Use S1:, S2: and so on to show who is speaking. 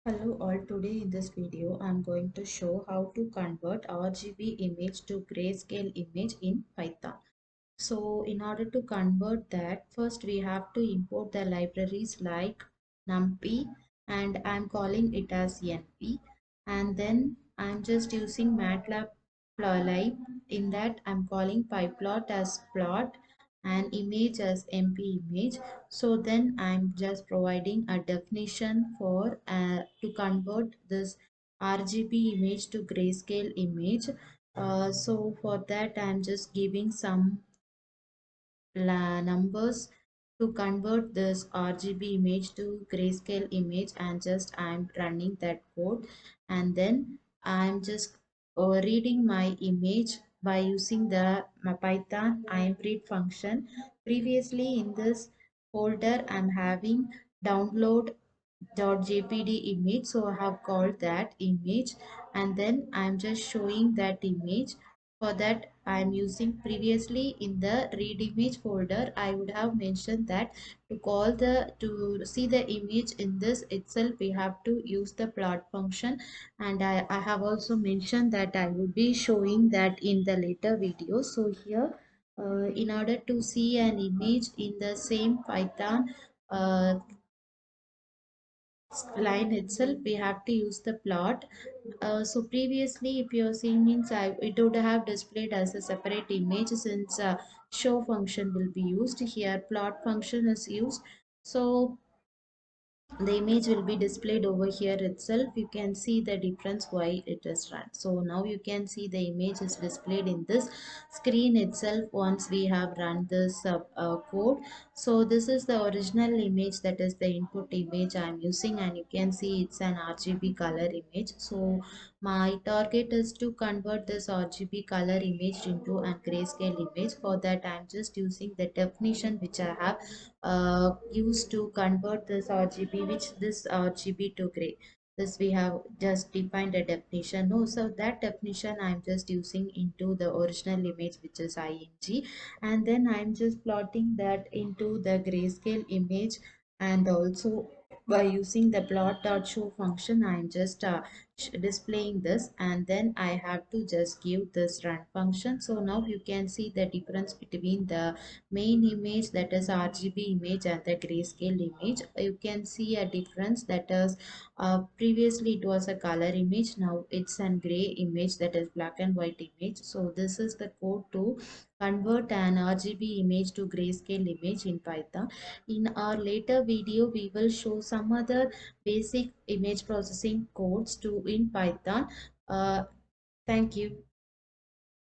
S1: Hello all, today in this video I am going to show how to convert RGB image to grayscale image in Python. So in order to convert that, first we have to import the libraries like numpy, and I'm calling it as np, and then I'm just using MATLAB lib. In that I'm calling pyplot as plot and image as mp image. So then I'm just providing a definition for to convert this RGB image to grayscale image. So for that I'm just giving some numbers to convert this RGB image to grayscale image, and just I'm running that code, and then I'm just reading my image by using the my Python imread function. Previously in this folder I'm having download .jpg image, so I have called that image, and then I'm just showing that image. For that I'm using, previously in the read image folder I would have mentioned that to see the image in this itself we have to use the plot function, and I have also mentioned that I would be showing that in the later video. So here in order to see an image in the same Python line itself, we have to use the plot. So previously if you're seeing means it would have displayed as a separate image, since show function will be used here, plot function is used. So the image will be displayed over here itself. You can see the difference why it is run. So now you can see the image is displayed in this screen itself once we have run this code. So this is the original image, that is the input image I'm using, and you can see it's an RGB color image. So my target is to convert this RGB color image into a grayscale image. For that I'm just using the definition which I have used to convert this RGB, which this RGB to gray. This we have just defined a definition. No, so that definition I'm just using into the original image, which is img, and then I'm just plotting that into the grayscale image, and also by using the plot.show function I'm just displaying this, and then I have to just give this run function. So now you can see the difference between the main image, that is RGB image, and the grayscale image. You can see a difference, that is previously it was a color image, now it's a gray image, that is black and white image. So this is the code to convert an RGB image to grayscale image in Python. In our later video we will show some other basic image processing codes to in Python. Thank you.